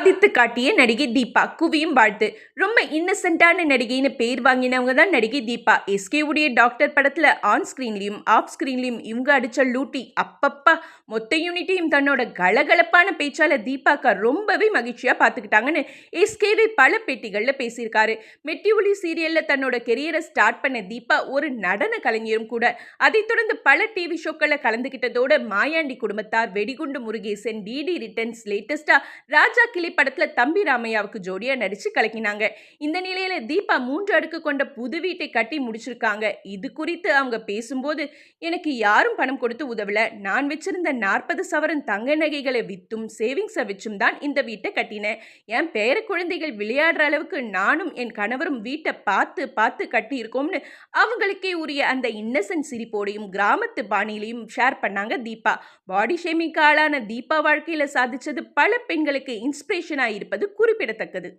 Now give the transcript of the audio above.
சாதித்து காட்டிய நடிகை தீபா. குவியும் வாழ்த்து. ரொம்ப இன்னசென்ட்டான நடிகைன்னு பேர் வாங்கினவங்க தான் நடிகை தீபா. எஸ்கே உடைய டாக்டர் படத்துல ஆன் ஸ்கிரீன்லயும் ஆஃப் ஸ்கிரீன்லயும் இவங்க அடிச்ச லூட்டி அப்பப்பா மொத்த யூனிட்டையும் தன்னோட கலகலப்பான பேச்சால தீபாக்கா ரொம்பவே மகிழ்ச்சியா பார்த்துக்கிட்டாங்கன்னு எஸ்கேவே பல பேட்டிகள்ல பேசியிருக்காரு. மெட்டி ஒலி சீரியல்ல தன்னோட கெரியரை ஸ்டார்ட் பண்ண தீபா ஒரு நடன கலைஞரும் கூட. அதைத் தொடர்ந்து பல டிவி ஷோக்களை கலந்துகிட்டதோட மாயாண்டி குடும்பத்தார், வெடிகுண்டு முருகேசன், டிடி ரிட்டர்ன்ஸ், லேட்டஸ்டா ராஜா கிளி படத்துல தம்பி ராமையாவுக்கு ஜோடியா நடிச்சு கலக்கினாங்க. இந்த நிலையில தீபா 3 அடுக்கு கொண்ட புது வீட்டை கட்டி முடிச்சிருக்காங்க. இது குறித்து அவங்க பேசும்போது, எனக்கு யாரும் பணம் கொடுத்து உதவல. நான் வச்சிருந்த 40 சவரன் தங்க நகைகளை வித்தும் சேவிங்ஸை வச்சும் தான் இந்த வீட்டை கட்டினேன். என் பேர குழந்தைகள் விளையாடுற அளவுக்கு நானும் என் கணவரும் வீட்டை பார்த்து பார்த்து கட்டி இருக்கோம்னு அவங்களுக்கே உரிய அந்த இன்னசென்ட் சிரிப்போடையும் கிராமத்து பாணியிலையும் ஷேர் பண்ணாங்க தீபா. பாடி ஷேமிங்க்கு ஆளான தீபா வாழ்க்கையில சாதிச்சது பல பெண்களுக்கு இன்ஸ்பிரேஷனாக இருப்பது குறிப்பிடத்தக்கது.